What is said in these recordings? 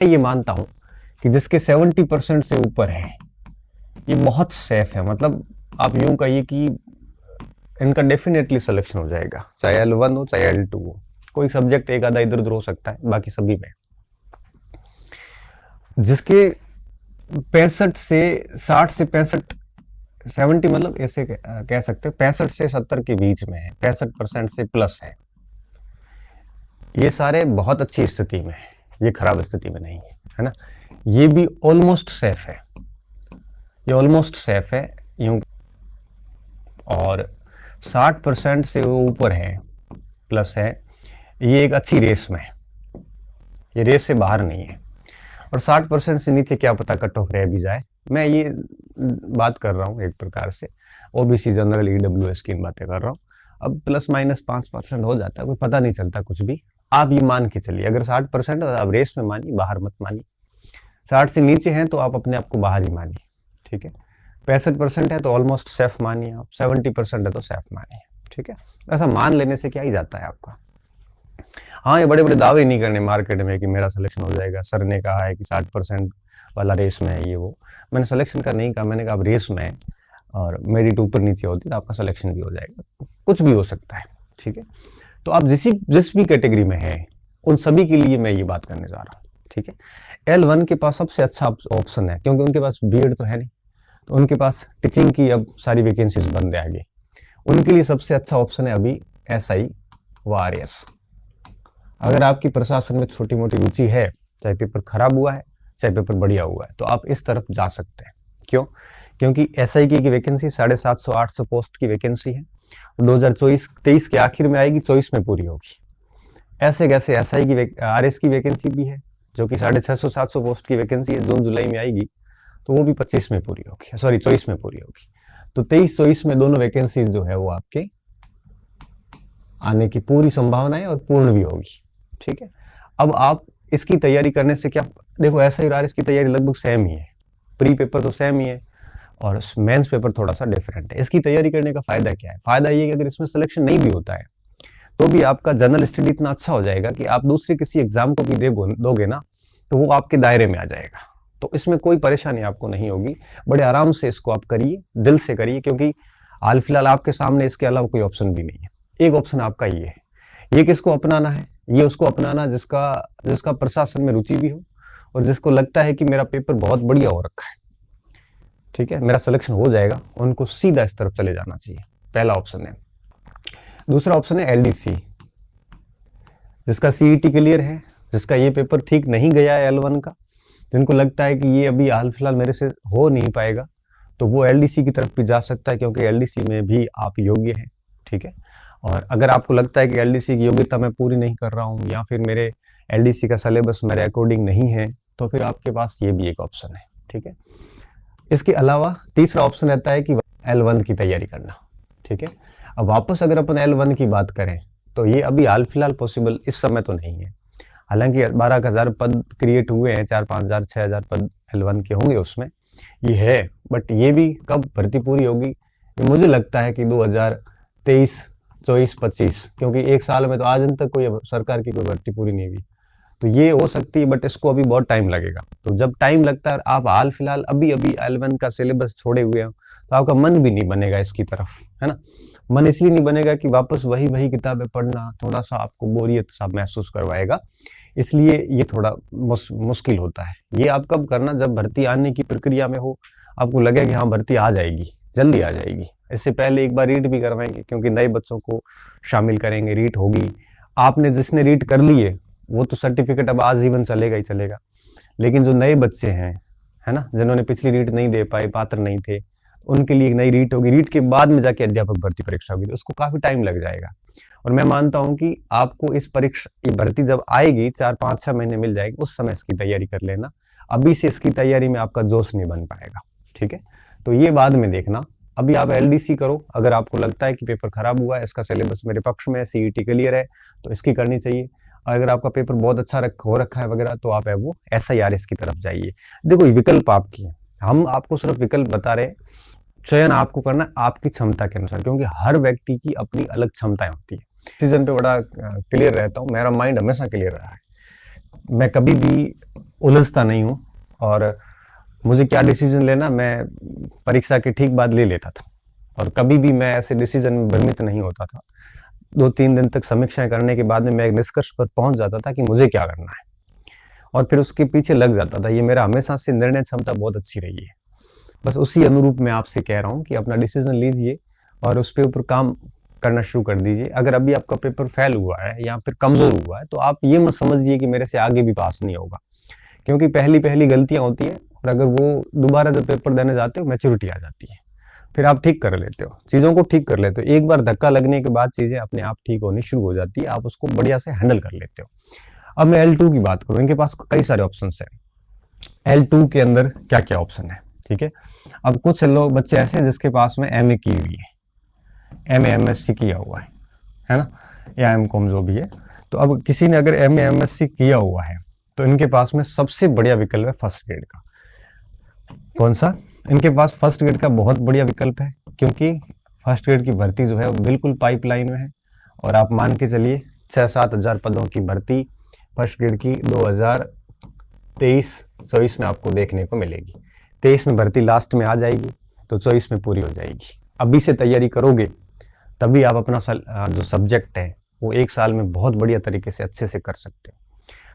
ये मानता हूं कि जिसके 70% से ऊपर है ये बहुत सेफ है। मतलब आप यूं कहिए कि इनका डेफिनेटली सिलेक्शन हो जाएगा, चाहे L1 हो चाहे L2 हो। कोई सब्जेक्ट एक आधा इधर उधर हो सकता है, बाकी सभी में। जिसके 65 से 60 से 65 70 मतलब ऐसे कह सकते हैं 65 से 70 के बीच में है, 65% से प्लस है, ये सारे बहुत अच्छी स्थिति में है, ये खराब स्थिति में नहीं है, है ना। ये भी ऑलमोस्ट सेफ है, ये ऑलमोस्ट सेफ है यूं। और 60% से वो ऊपर है, प्लस है, ये एक अच्छी रेस में है, ये रेस से बाहर नहीं है। और 60% से नीचे क्या पता कट ऑफ रह भी जाए। मैं ये बात कर रहा हूँ एक प्रकार से ओबीसी जनरल ईडब्ल्यूएस की बातें कर रहा हूँ। अब प्लस माइनस 5% हो जाता है, कोई पता नहीं चलता कुछ भी। आप ये मान के चलिए अगर 60% आप रेस में मानिए, बाहर मत मानिए। 60 से नीचे हैं तो आप अपने आप को बाहर ही मानिए, ठीक है। 65% है तो ऑलमोस्ट सेफ मानिए आप, 70% है तो सेफ मानिए, ठीक है। ऐसा मान लेने से क्या ही जाता है आपका। हाँ, ये बड़े बड़े दावे नहीं करने मार्केट में कि मेरा सिलेक्शन हो जाएगा। सर ने कहा है कि 60% वाला रेस में है, ये वो। मैंने सिलेक्शन का नहीं कहा, मैंने कहा आप रेस में है और मेरिट ऊपर नीचे होती तो आपका सिलेक्शन भी हो जाएगा, कुछ भी हो सकता है, ठीक है। तो आप जिस भी कैटेगरी में है उन सभी के लिए मैं ये बात करने जा रहा हूँ, ठीक है। L1 के पास सबसे अच्छा ऑप्शन है, क्योंकि उनके पास बीएड तो है नहीं, तो उनके पास टीचिंग की अब सारी वैकेंसीज बंद है आगे। उनके लिए सबसे अच्छा ऑप्शन है अभी SI व RS। अगर आपकी प्रशासन में छोटी मोटी रुचि है, चाहे पेपर खराब हुआ है चाहे पेपर बढ़िया हुआ है, तो आप इस तरफ जा सकते हैं। क्यों? क्योंकि SI की वैकेंसी 750-800 पोस्ट की वैकेंसी है, 2023 के आखिर में आएगी, 24 में पूरी होगी। ऐसे कैसे SI की RS की वैकेंसी भी है जो कि 650-700 पोस्ट की वैकेंसी है, जून जुलाई में आएगी, तो वो भी 25 में पूरी होगी, सॉरी 24 में पूरी होगी। तो 23-24 में दोनों वैकेंसी जो है वो आपके आने की पूरी संभावना है और पूर्ण भी होगी, ठीक है। अब आप इसकी तैयारी करने से क्या, देखो SI और RS की तैयारी लगभग सेम ही है, प्री पेपर तो सेम ही है और मेंस पेपर थोड़ा सा डिफरेंट है। इसकी तैयारी करने का फायदा क्या है? फायदा ये कि अगर इसमें सिलेक्शन नहीं भी होता है तो भी आपका जनरल स्टडी इतना अच्छा हो जाएगा कि आप दूसरे किसी एग्जाम को भी दोगे ना तो वो आपके दायरे में आ जाएगा। तो इसमें कोई परेशानी आपको नहीं होगी, बड़े आराम से इसको आप करिए, दिल से करिए, क्योंकि हाल फिलहाल आपके सामने इसके अलावा कोई ऑप्शन भी नहीं है। एक ऑप्शन आपका ये है। ये किसको अपनाना है? ये उसको अपनाना जिसका प्रशासन में रुचि भी हो और जिसको लगता है कि मेरा पेपर बहुत बढ़िया हो रखा है, ठीक है, मेरा सिलेक्शन हो जाएगा, उनको सीधा इस तरफ चले जाना चाहिए। पहला ऑप्शन है। दूसरा ऑप्शन है LDC, जिसका CET क्लियर है, जिसका ये पेपर ठीक नहीं गया है L1 का, जिनको लगता है कि ये अभी हाल फिलहाल मेरे से हो नहीं पाएगा, तो वो LDC की तरफ भी जा सकता है, क्योंकि LDC में भी आप योग्य हैं, ठीक है। और अगर आपको लगता है कि LDC की योग्यता मैं पूरी नहीं कर रहा हूँ या फिर मेरे LDC का सिलेबस मेरे अकॉर्डिंग नहीं है, तो फिर आपके पास ये भी एक ऑप्शन है, ठीक है। इसके अलावा तीसरा ऑप्शन रहता है कि L1 की तैयारी करना, ठीक है। अब वापस अगर अपन L1 की बात करें तो ये अभी हाल फिलहाल पॉसिबल इस समय तो नहीं है। हालांकि 12,000 पद क्रिएट हुए हैं, 4-5,000 6,000 पद L1 के होंगे उसमें, ये है। बट ये भी कब भर्ती पूरी होगी? मुझे लगता है कि 2023, 24, 25, क्योंकि एक साल में तो आज तक कोई सरकार की कोई भर्ती पूरी नहीं हुई, तो ये हो सकती है, बट इसको अभी बहुत टाइम लगेगा। तो जब टाइम लगता है, आप हाल फिलहाल अभी L1 का सिलेबस छोड़े हुए हो, तो आपका मन भी नहीं बनेगा इसकी तरफ, है ना। मन इसलिए नहीं बनेगा कि वापस वही किताबें पढ़ना थोड़ा सा आपको बोरियत सा महसूस करवाएगा, इसलिए ये थोड़ा मुश्किल होता है। ये आप कब करना, जब भर्ती आने की प्रक्रिया में हो, आपको लगे कि हाँ भर्ती आ जाएगी, जल्दी आ जाएगी। इससे पहले एक बार रीट भी करवाएंगे, क्योंकि नए बच्चों को शामिल करेंगे, रीट होगी। आपने जिसने रीट कर ली है वो तो सर्टिफिकेट अब आजीवन चलेगा ही चलेगा, लेकिन जो नए बच्चे हैं, है ना, जिन्होंने पिछली रीट नहीं दे पाए, पात्र नहीं थे, उनके लिए एक नई रीट होगी। रीट के बाद में जाके अध्यापक भर्ती परीक्षा होगी, तो उसको काफी टाइम लग जाएगा। और मैं मानता हूं कि आपको इस परीक्षा, ये भर्ती जब आएगी 4-5-6 महीने मिल जाएगी, उस समय इसकी तैयारी कर लेना। अभी से इसकी तैयारी में आपका जोश नहीं बन पाएगा, ठीक है। तो ये बाद में देखना, अभी आप LDC करो। अगर आपको लगता है कि पेपर खराब हुआ है, इसका सिलेबस मेरे पक्ष में है, CET क्लियर है, तो इसकी करनी चाहिए। अगर आपका पेपर बहुत अच्छा हो रखा है वगैरह, तो आप है वो SIRS की तरफ जाइए। देखो विकल्प आपकी है, हम आपको सिर्फ विकल्प बता रहे हैं, चयन आपको करना आपकी क्षमता के अनुसार, क्योंकि हर व्यक्ति की अपनी अलग क्षमताएं होती है। सीजन पे बड़ा क्लियर रहता हूँ, मेरा माइंड हमेशा क्लियर रहा है। मैं कभी भी उलझता नहीं हूँ, और मुझे क्या डिसीजन लेना मैं परीक्षा के ठीक बाद ले लेता था, और कभी भी मैं ऐसे डिसीजन में भ्रमित नहीं होता था। 2-3 दिन तक समीक्षाएं करने के बाद में मैं एक निष्कर्ष पर पहुंच जाता था कि मुझे क्या करना है, और फिर उसके पीछे लग जाता था। ये मेरा हमेशा से निर्णय क्षमता बहुत अच्छी रही है। बस उसी अनुरूप मैं आपसे कह रहा हूँ कि अपना डिसीजन लीजिए और उस पे ऊपर काम करना शुरू कर दीजिए। अगर अभी आपका पेपर फेल हुआ है या फिर कमजोर हुआ है, तो आप ये मत समझिए कि मेरे से आगे भी पास नहीं होगा, क्योंकि पहली पहली गलतियां होती हैं, और अगर वो दोबारा जब पेपर देने जाते हो मैच्योरिटी आ जाती है, फिर आप ठीक कर लेते हो, चीज़ों को ठीक कर लेते हो। एक बार धक्का लगने के बाद चीज़ें अपने आप ठीक होनी शुरू हो जाती है, आप उसको बढ़िया से हैंडल कर लेते हो। अब मैं L2 की बात करूँ, इनके पास कई सारे ऑप्शन है। L2 के अंदर क्या क्या ऑप्शन है, ठीक है। अब कुछ लोग बच्चे ऐसे हैं जिसके पास में MA की हुई है, MA MSc किया हुआ है ना, या MCOM जो भी है। तो अब किसी ने अगर MA MSc किया हुआ है, तो इनके पास में सबसे बढ़िया विकल्प है फर्स्ट ग्रेड का। कौन सा? इनके पास फर्स्ट ग्रेड का बहुत बढ़िया विकल्प है, क्योंकि फर्स्ट ग्रेड की भर्ती जो है वो बिल्कुल पाइपलाइन में है, और आप मान के चलिए 6-7 हज़ार पदों की भर्ती फर्स्ट ग्रेड की 2023-24 में आपको देखने को मिलेगी। 23 में भर्ती लास्ट में आ जाएगी, तो 24 में पूरी हो जाएगी। अभी से तैयारी करोगे तभी आप अपना जो सब्जेक्ट है वो 1 साल में बहुत बढ़िया तरीके से अच्छे से कर सकते हो।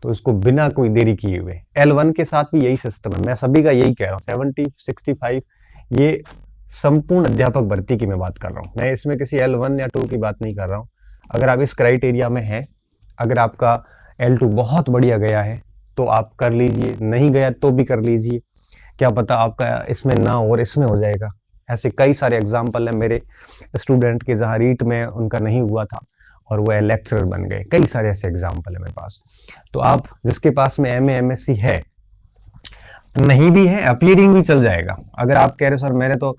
तो इसको बिना कोई देरी किए हुए, L1 के साथ भी यही सिस्टम है, मैं सभी का यही कह रहा हूँ। 70-65 ये संपूर्ण अध्यापक भर्ती की मैं बात कर रहा हूँ, मैं इसमें किसी L1 या 2 की बात नहीं कर रहा हूँ। अगर आप इस क्राइटेरिया में हैं, अगर आपका L2 बहुत बढ़िया गया है तो आप कर लीजिए, नहीं गया तो भी कर लीजिए, क्या पता आपका इसमें ना हो और इसमें हो जाएगा। ऐसे कई सारे एग्जाम्पल है मेरे स्टूडेंट के, जहाँ रीट में उनका नहीं हुआ था और वो लेक्चरर बन गए। कई सारे ऐसे एग्जाम्पल है मेरे पास। तो आप जिसके पास में MA MSc है, नहीं भी है, अपीयरिंग भी चल जाएगा। अगर आप कह रहे हो सर मेरे तो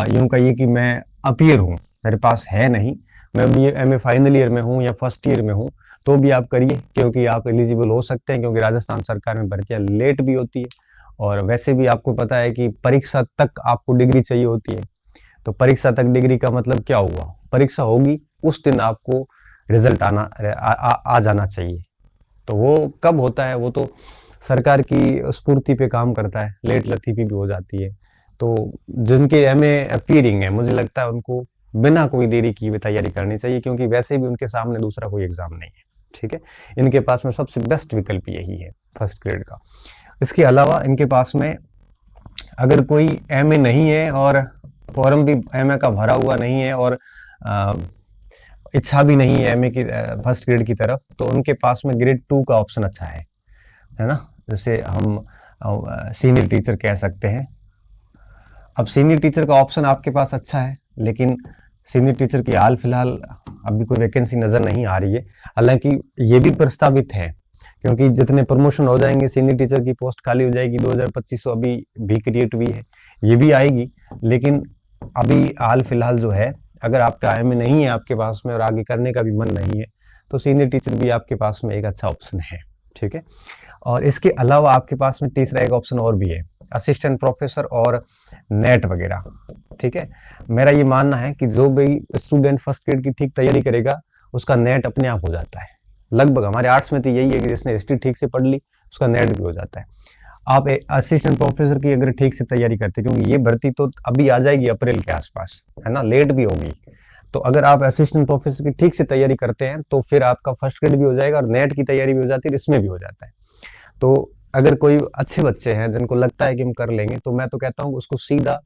यूं कहिए कि मैं अपीयर हूँ, मेरे पास है नहीं, मैं भी MA फाइनल ईयर में हूँ या फर्स्ट ईयर में हूँ, तो भी आप करिए, क्योंकि आप एलिजिबल हो सकते हैं। क्योंकि राजस्थान सरकार में भर्तियां लेट भी होती है, और वैसे भी आपको पता है कि परीक्षा तक आपको डिग्री चाहिए होती है। तो परीक्षा तक डिग्री का मतलब क्या हुआ? परीक्षा होगी उस दिन आपको रिजल्ट आ जाना चाहिए। तो वो कब होता है? वो तो सरकार की स्फूर्ति पे काम करता है, लेट लतीफी भी हो जाती है। तो जिनके MA अपीयरिंग है, मुझे लगता है उनको बिना कोई देरी किए हुए तैयारी करनी चाहिए, क्योंकि वैसे भी उनके सामने दूसरा कोई एग्जाम नहीं है, ठीक है। इनके पास में सबसे बेस्ट विकल्प यही है फर्स्ट ग्रेड का। इसके अलावा इनके पास में अगर कोई MA नहीं है और फॉर्म भी MA का भरा हुआ नहीं है और इच्छा भी नहीं है MA की फर्स्ट ग्रेड की तरफ, तो उनके पास में ग्रेड 2 का ऑप्शन अच्छा है ना। जैसे हम सीनियर टीचर कह सकते हैं। अब सीनियर टीचर का ऑप्शन आपके पास अच्छा है, लेकिन सीनियर टीचर की हाल फिलहाल अभी कोई वैकेंसी नजर नहीं आ रही है। हालांकि ये भी प्रस्तावित है, क्योंकि जितने प्रमोशन हो जाएंगे सीनियर टीचर की पोस्ट खाली हो जाएगी। 2025 अभी भी क्रिएट हुई है, ये भी आएगी। लेकिन अभी हाल फिलहाल जो है, अगर आपका MA नहीं है आपके पास में और आगे करने का भी मन नहीं है, तो सीनियर टीचर भी आपके पास में एक अच्छा ऑप्शन है, ठीक है। और इसके अलावा आपके पास में तीसरा एक ऑप्शन और भी है, असिस्टेंट प्रोफेसर और नेट वगैरह, ठीक है। मेरा ये मानना है कि जो भी स्टूडेंट फर्स्ट ग्रेड की ठीक तैयारी करेगा, उसका नेट अपने आप हो जाता है। लगभग हमारे आर्ट्स में तो यही है कि जिसने हिस्ट्री ठीक से पढ़ ली उसका नेट भी हो जाता है। आप असिस्टेंट प्रोफेसर की अगर ठीक से तैयारी करते हैं, क्योंकि ये भर्ती तो अभी आ जाएगी अप्रैल के आसपास, है ना, लेट भी होगी। तो अगर आप असिस्टेंट प्रोफेसर की ठीक से तैयारी करते हैं, तो फिर आपका फर्स्ट ग्रेड भी हो जाएगा और नेट की तैयारी भी हो जाती है, इसमें भी हो जाता है। तो अगर कोई अच्छे बच्चे हैं जिनको लगता है कि हम कर लेंगे, तो मैं तो कहता हूँ उसको सीधा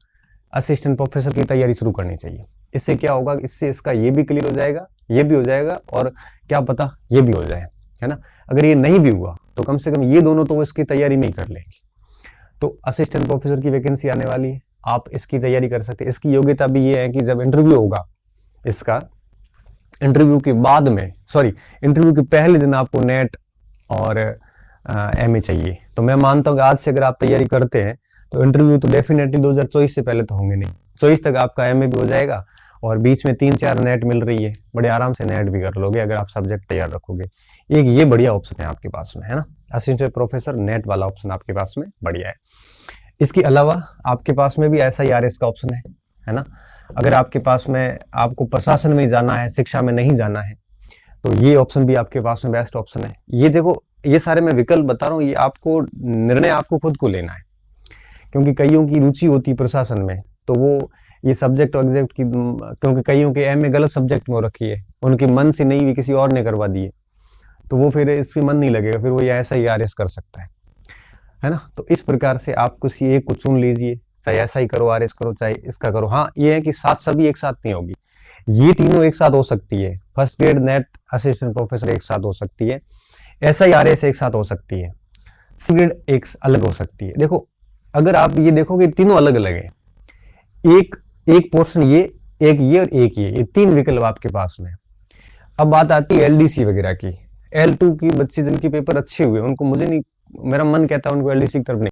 असिस्टेंट प्रोफेसर की तैयारी शुरू करनी चाहिए। इससे क्या होगा, इससे इसका ये भी क्लियर हो जाएगा, ये भी हो जाएगा, और क्या पता ये भी हो जाए, है ना। अगर ये नहीं भी हुआ तो कम से कम ये दोनों तो इसकी तैयारी नहीं कर लेंगे। तो असिस्टेंट प्रोफेसर की वैकेंसी आने वाली है, आप इसकी तैयारी कर सकते हैं। इसकी योग्यता भी ये है कि जब इंटरव्यू होगा, इसका इंटरव्यू के बाद में, सॉरी, इंटरव्यू के पहले दिन आपको नेट और MA चाहिए। तो मैं मानता हूँ कि आज से अगर आप तैयारी करते हैं, तो इंटरव्यू तो डेफिनेटली 2024 से पहले तो होंगे नहीं, 24 तक आपका MA भी हो जाएगा, और बीच में 3-4 नेट मिल रही है, बड़े आराम से नेट भी कर लोगे अगर आप सब्जेक्ट तैयार रखोगे। एक ये बढ़िया ऑप्शन है आपके पास में, है ना, असिस्टेंट प्रोफेसर नेट वाला ऑप्शन आपके पास में बढ़िया है। इसके अलावा आपके पास में भी SIRS का ऑप्शन है ना। अगर आपके पास में आपको प्रशासन में जाना है, शिक्षा में नहीं जाना है, तो ये ऑप्शन भी आपके पास में बेस्ट ऑप्शन है। ये देखो, ये सारे मैं विकल्प बता रहा हूँ, ये आपको निर्णय आपको खुद को लेना है, क्योंकि कईयों की रुचि होती है प्रशासन में, तो वो ये सब्जेक्ट ऑब्जेक्ट की, क्योंकि कईयों के एम ए गलत सब्जेक्ट में हो रखी है, उनके मन से नहीं भी किसी और ने करवा दी है, तो वो फिर इस पे मन नहीं लगेगा, फिर वो ये ऐसा ही आरएस कर सकता है ना। तो इस प्रकार से आप किसी एक को चुन लीजिए, चाहे ऐसा ही करो, आरएस करो, चाहे इसका करो। हाँ, ये है कि साथ सभी एक साथ नहीं होगी, ये तीनों एक साथ हो सकती है, first grade net assistant professor एक साथ हो सकती है, ऐसा ही आरएस एक साथ हो सकती है, ग्रेड एक अलग हो सकती है। देखो, अगर आप ये देखोगे तीनों अलग अलग है, एक एक पोर्शन ये, एक ये और एक ये तीन विकल्प आपके पास में। अब बात आती है एलडीसी वगैरह की, L2 की बच्चे जिनके पेपर अच्छे हुए, उनको मुझे नहीं, मेरा मन कहता है उनको एलडीसी की तरफ नहीं